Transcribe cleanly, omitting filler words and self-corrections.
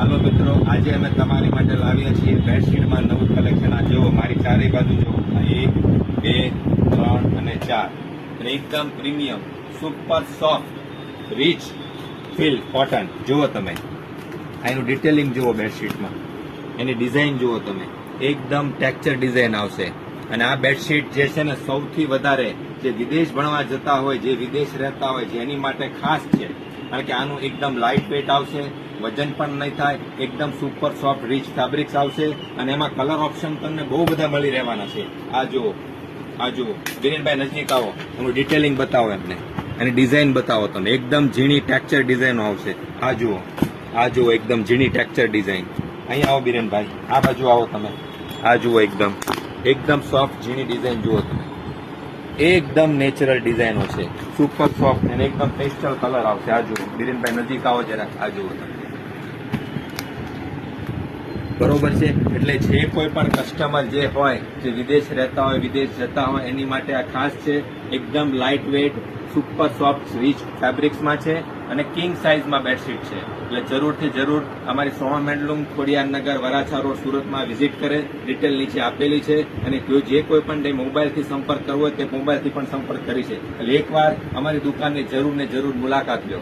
હાલો મિત્રો, આજે અમે તમારી માટે લાવ્યા છીએ બેડશીટમાં નવું કલેક્શન. આ જુઓ, મારી ચારે બાજુ જુઓ, 1, 2, 3 અને 4 અને એકદમ premium super soft rich feel cotton. જુઓ તમે, એનું ડિટેલિંગ જુઓ, બેડશીટમાં એની ડિઝાઇન જુઓ તમે, એકદમ ટેક્ચર ડિઝાઇન આવશે. અને આ બેડશીટ જે છે ને, સૌથી વધારે જે વિદેશ ભણવા જતા હોય, જે વિદેશ રહેતા હોય, જેની માટે ખાસ છે. કારણ કે આનું એકદમ લાઇટ વેઇટ આવશે, વજન પણ નહીં થાય, એકદમ સુપર સોફ્ટ રીચ ફેબ્રિક્સ આવશે. અને એમાં કલર ઓપ્શન તમને બહુ બધા મળી રહેવાના છે. આ જુઓ, આ જુઓ, વિરેનભાઈ નજીક આવો, એનું ડિટેલિંગ બતાવો એમને, એની ડિઝાઇન બતાવો તમે. એકદમ ઝીણી ટેક્ચર ડિઝાઇન આવશે. આ જુઓ, આ જુઓ, એકદમ ઝીણી ટેક્ચર ડિઝાઇન. અહીંયા આવો વિરેનભાઈ, આ બાજુ આવો તમે. આ જુઓ, એકદમ સોફ્ટ ઝીણી ડિઝાઇન જુઓ તમે. એકદમ નેચરલ ડિઝાઇનો છે, સુપર સોફ્ટ અને એકદમ પેસ્ટલ કલર આવશે. આ જુઓ વિરેનભાઈ, નજીક આવો જરાક. આ જુઓ તમે, બરોબર છે. એટલે જે કોઈ પણ કસ્ટમર જે હોય, જે વિદેશ રહેતા હોય, વિદેશ જતા હોય, એની માટે આ ખાસ છે. એકદમ lightweight super soft rich ફેબ્રિક્સમાં છે અને કિંગ સાઇઝમાં બેડશીટ છે. એટલે જરૂરથી જરૂર અમારી સોહમ હેન્ડલૂમ, ખોડિયારનગર, વરાછા રોડ, સુરતમાં વિઝિટ કરે. ડિટેલ નીચે આપેલી છે. અને જે કોઈ પણ મોબાઈલથી સંપર્ક કરવો હોય તે મોબાઈલથી પણ સંપર્ક કરી છે. એટલે એકવાર અમારી દુકાનની જરૂર ને જરૂર મુલાકાત લો.